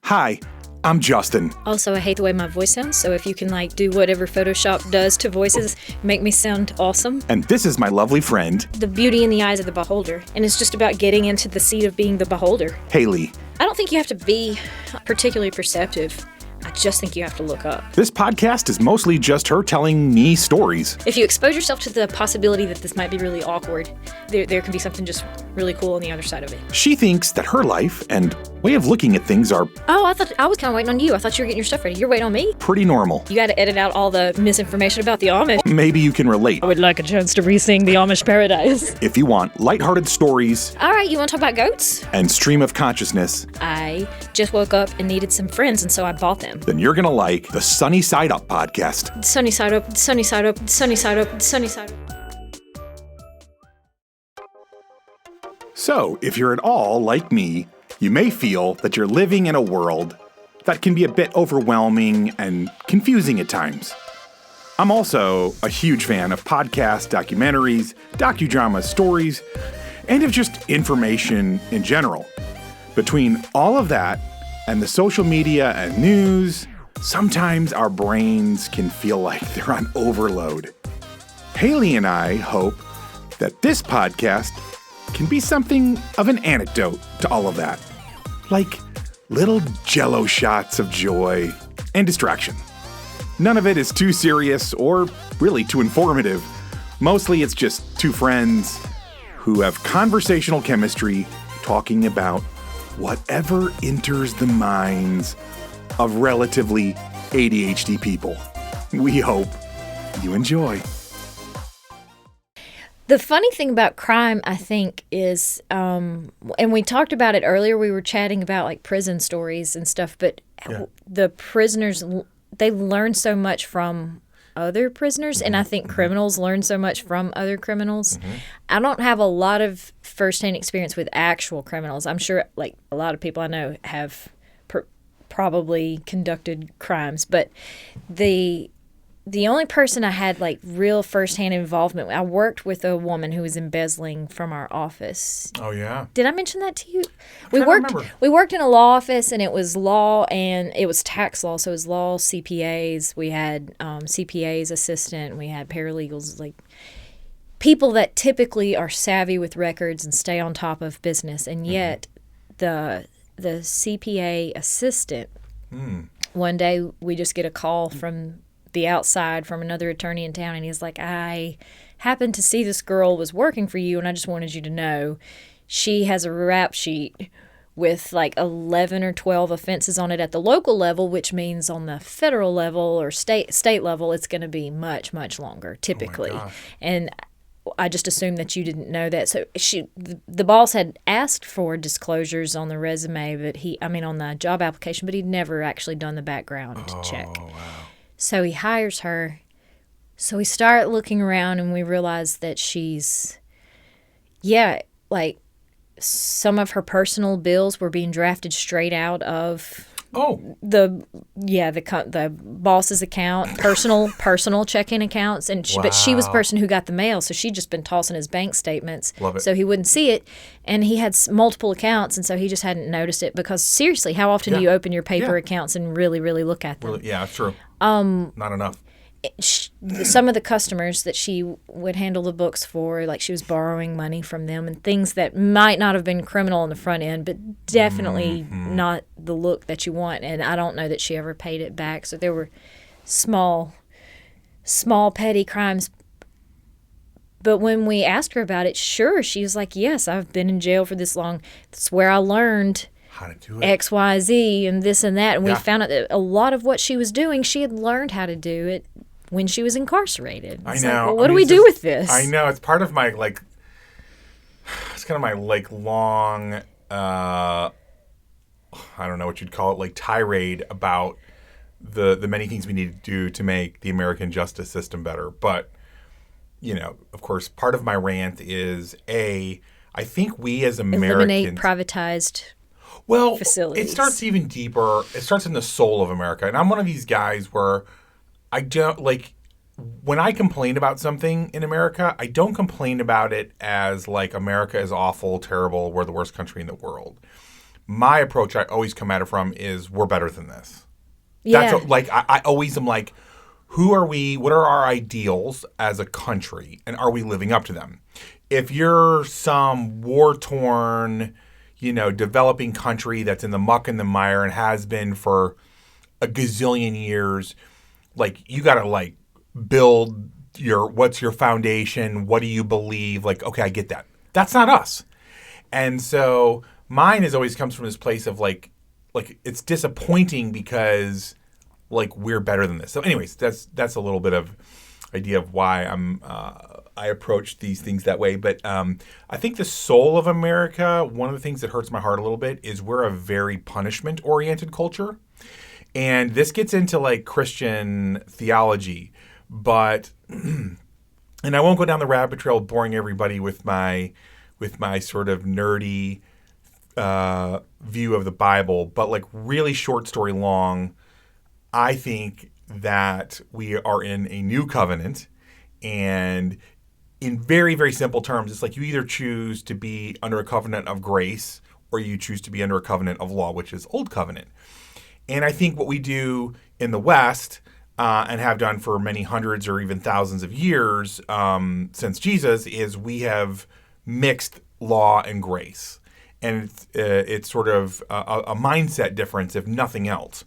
Hi, I'm Justin. Also, I hate the way my voice sounds, so if you can do whatever Photoshop does to voices, make me sound awesome. And this is my lovely friend, The beauty in the eyes of the beholder, and it's just about getting into the seat of being the beholder. Hayley. I don't think you have to be particularly perceptive. I just think you have to look up. This podcast is mostly just her telling me stories. If you expose yourself to the possibility that this might be really awkward, there can be something just really cool on the other side of it. She thinks that her life and way of looking at things are Oh, I was kind of waiting on you. I thought you were getting your stuff ready. You're waiting on me? pretty normal. You got to edit out all the misinformation about the Amish. Maybe you can relate. I would like a chance to re-sing the Amish Paradise. If you want lighthearted stories All right, you want to talk about goats? and stream of consciousness, I just woke up and needed some friends, and so I bought them. then you're gonna like the Sunny Side Up podcast. Sunny side up, sunny side up, sunny side up, sunny side up. So, if you're at all like me, you may feel that you're living in a world that can be a bit overwhelming and confusing at times. I'm also a huge fan of podcasts, documentaries, docudramas, stories, and of just information in general. Between all of that and the social media and news, sometimes our brains can feel like they're on overload. Hayley and I hope that this podcast can be something of an antidote to all of that. Like little jello shots of joy and distraction. None of it is too serious or really too informative. Mostly it's just two friends who have conversational chemistry talking about whatever enters the minds of relatively ADHD people. We hope you enjoy. The funny thing about crime, I think, is, and we talked about it earlier, we were chatting about prison stories and stuff, but the prisoners, they learn so much from other prisoners, and I think criminals learn so much from other criminals. I don't have a lot of firsthand experience with actual criminals. I'm sure a lot of people I know have probably conducted crimes, but the only person I had real firsthand involvement with, I worked with a woman who was embezzling from our office. Oh yeah. Did I mention that to you? I remember. We worked in a law office, and it was law and it was tax law, so it was law, CPAs. We had CPAs assistant, we had paralegals, people that typically are savvy with records and stay on top of business, and yet the CPA assistant, one day we just get a call from the outside from another attorney in town, and he's like, I happened to see this girl was working for you, and I just wanted you to know she has a rap sheet with 11 or 12 offenses on it at the local level, which means on the federal level or state level it's going to be much, much longer typically. And I just assumed that you didn't know that. So the boss had asked for disclosures on the resume, but on the job application, but he'd never actually done the background check. Wow. So he hires her. So we start looking around, and we realize that she's, some of her personal bills were being drafted straight out of the boss's account, personal checking accounts, and but she was the person who got the mail, so she'd just been tossing his bank statements, so he wouldn't see it, and he had multiple accounts, and so he just hadn't noticed it. Because seriously, how often do you open your paper accounts and really, really look at them? Yeah, true. Not enough. Some of the customers that she would handle the books for, she was borrowing money from them and things that might not have been criminal on the front end, but definitely not the look that you want. And I don't know that she ever paid it back. So there were small petty crimes. But when we asked her about it, sure, she was like, yes, I've been in jail for this long. That's where I learned how to do it. X, Y, Z, and this and that. And we found out that a lot of what she was doing, she had learned how to do it when she was incarcerated. I know. Well, what do we do with this? I know. It's part of my, it's kind of my, long, I don't know what you'd call it, tirade about the many things we need to do to make the American justice system better. But, of course, part of my rant is, I think we as Americans... Eliminate privatized facilities. It starts even deeper. It starts in the soul of America. And I'm one of these guys where I don't, when I complain about something in America, I don't complain about it as America is awful, terrible, we're the worst country in the world. my approach I always come at it from is we're better than this. Yeah. That's like I always am like, who are we? What are our ideals as a country, and are we living up to them? If you're some war-torn, developing country that's in the muck and the mire and has been for a gazillion years, like you got to like build what's your foundation? What do you believe? Like, okay, I get that. That's not us. And so mine always comes from this place of like it's disappointing because like we're better than this. So anyways, that's a little bit of idea of why I approach these things that way. But I think the soul of America, one of the things that hurts my heart a little bit is we're a very punishment oriented culture. And this gets into like Christian theology, but and I won't go down the rabbit trail boring everybody with my sort of nerdy view of the Bible, but like really short story long, I think that we are in a new covenant, and in very, very simple terms, it's like you either choose to be under a covenant of grace or you choose to be under a covenant of law, which is old covenant. And I think what we do in the West and have done for many hundreds or even thousands of years since Jesus is we have mixed law and grace. And it's sort of a mindset difference, if nothing else.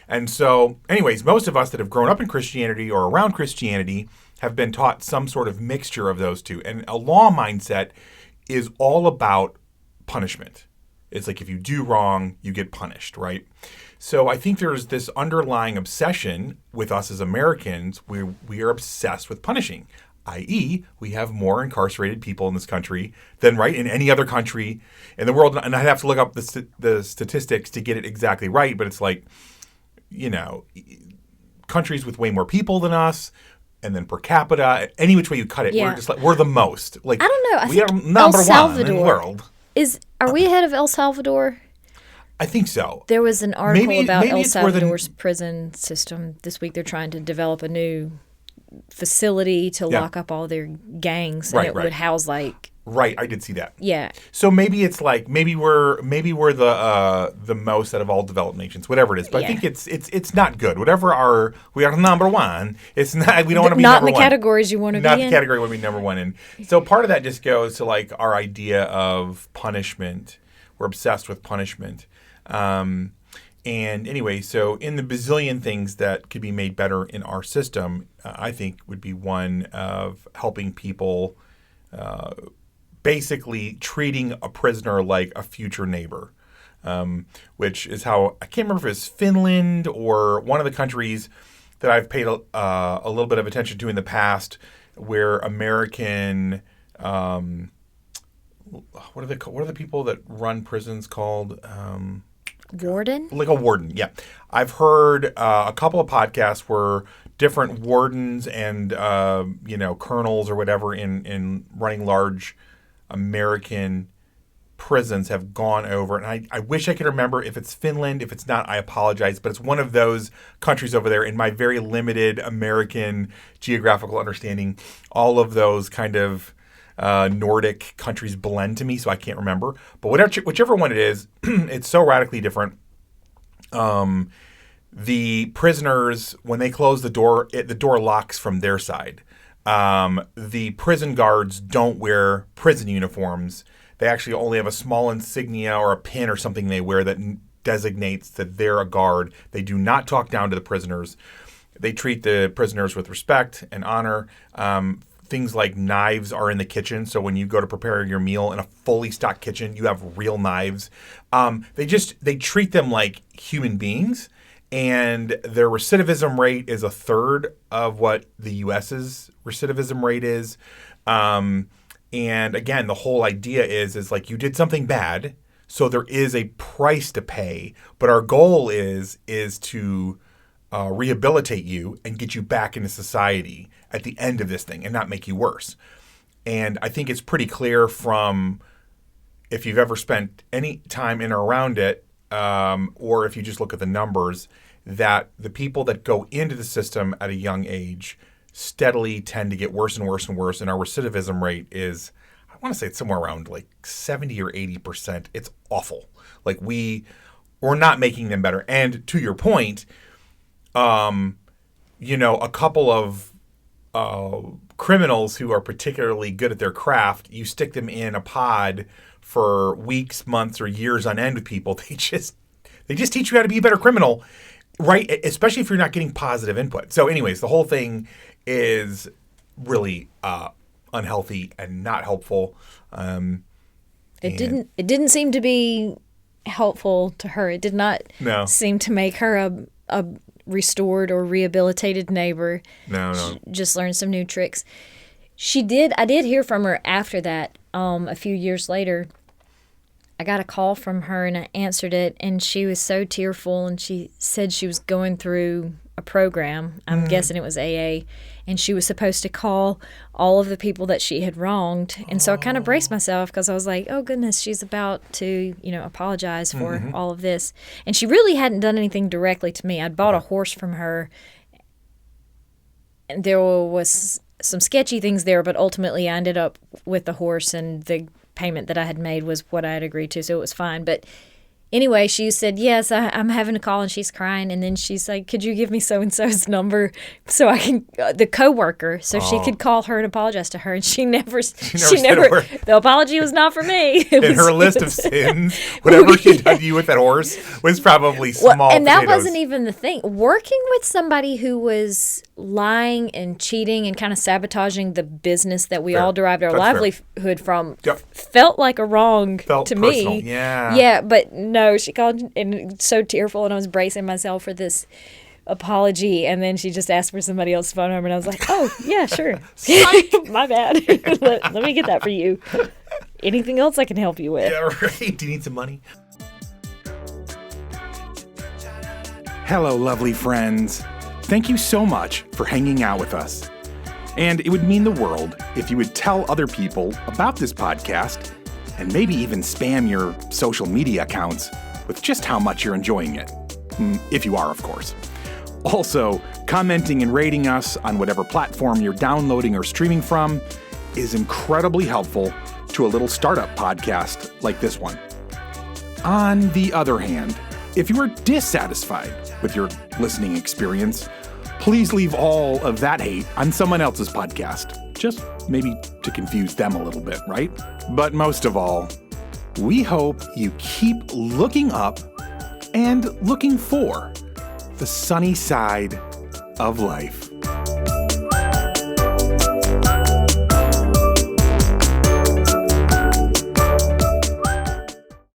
And so, anyways, most of us that have grown up in Christianity or around Christianity have been taught some sort of mixture of those two. And a law mindset is all about punishment. It's like if you do wrong, you get punished, right? So I think there's this underlying obsession with us as Americans. We are obsessed with punishing, i.e., we have more incarcerated people in this country than in any other country in the world. And I'd have to look up the statistics to get it exactly right, but it's like, countries with way more people than us, and then per capita, any which way you cut it, Yeah. we're just like we're the most. Like I don't know. we are number one in the world. Are we ahead of El Salvador? I think so. There was an article about maybe El it's where Salvador's prison system this week. They're trying to develop a new facility to lock up all their gangs, and it would house like. Right, I did see that. Yeah. So maybe it's like maybe we're the most out of all developed nations, whatever it is. But I think it's not good. Whatever we are number one. It's not. We don't want to be not number in the one. categories you want to be Not in. the category we want to be number one in. So part of that just goes to like our idea of punishment. We're obsessed with punishment. And anyway, so in the bazillion things that could be made better in our system, I think would be one of helping people. Basically treating a prisoner like a future neighbor, which is how, I can't remember if it's Finland or one of the countries that I've paid a little bit of attention to in the past, where American, what are the people that run prisons called? Warden? Like a warden, yeah. I've heard a couple of podcasts where different wardens and colonels or whatever in running large American prisons have gone over, and I wish I could remember if it's Finland. If it's not, I apologize, but it's one of those countries over there. In my very limited American geographical understanding, all of those kind of Nordic countries blend to me, so I can't remember. But whichever one it is, it's so radically different. The prisoners, when they close the door locks from their side. The prison guards don't wear prison uniforms. They actually only have a small insignia or a pin or something they wear that designates that they're a guard. They do not talk down to the prisoners. They treat the prisoners with respect and honor. Things like knives are in the kitchen. So when you go to prepare your meal in a fully stocked kitchen, you have real knives. They treat them like human beings. And their recidivism rate is a third of what the U.S.'s recidivism rate is. And again, the whole idea is like you did something bad, so there is a price to pay. But our goal is to rehabilitate you and get you back into society at the end of this thing and not make you worse. And I think it's pretty clear from if you've ever spent any time in or around it, or if you just look at the numbers, that the people that go into the system at a young age steadily tend to get worse and worse and worse. And our recidivism rate is want to say it's somewhere around like 70 or 80%. It's awful. Like we're not making them better. And to your point, a couple of criminals who are particularly good at their craft, you stick them in a pod for weeks, months, or years on end with people. They just teach you how to be a better criminal, right? Especially if you're not getting positive input. So anyways, the whole thing is really unhealthy and not helpful. It didn't seem to be helpful to her. It did not seem to make her a restored or rehabilitated neighbor. No. She just learned some new tricks. I did hear from her after that. A few years later, I got a call from her and I answered it, and she was so tearful, and she said she was going through a program. I'm guessing it was AA, and she was supposed to call all of the people that she had wronged. And so I kind of braced myself because I was like, oh goodness, she's about to, apologize for all of this. And she really hadn't done anything directly to me. I'd bought a horse from her, and there was some sketchy things there, but ultimately I ended up with the horse, and the payment that I had made was what I had agreed to, so it was fine. But anyway, she said, yes, I'm having a call, and she's crying. And then she's like, could you give me so-and-so's number so I can, the coworker, so she could call her and apologize to her. And she never, the apology was not for me. Her list of sins, whatever she done to you with that horse, was probably small and that potatoes. wasn't even the thing. Working with somebody who was lying and cheating and kind of sabotaging the business that we all derived our livelihood from felt like a wrong to personal. me. Yeah, but no, she called and so tearful, and I was bracing myself for this apology, and then she just asked for somebody else's phone number, and I was like, oh, yeah, sure. My bad. let me get that for you. Anything else I can help you with? Yeah, right. Do you need some money? Hello, lovely friends. Thank you so much for hanging out with us. And it would mean the world if you would tell other people about this podcast and maybe even spam your social media accounts with just how much you're enjoying it. If you are, of course. Also, commenting and rating us on whatever platform you're downloading or streaming from is incredibly helpful to a little startup podcast like this one. On the other hand, if you are dissatisfied with your listening experience, please leave all of that hate on someone else's podcast. Just maybe to confuse them a little bit, right? But most of all, we hope you keep looking up and looking for the sunny side of life.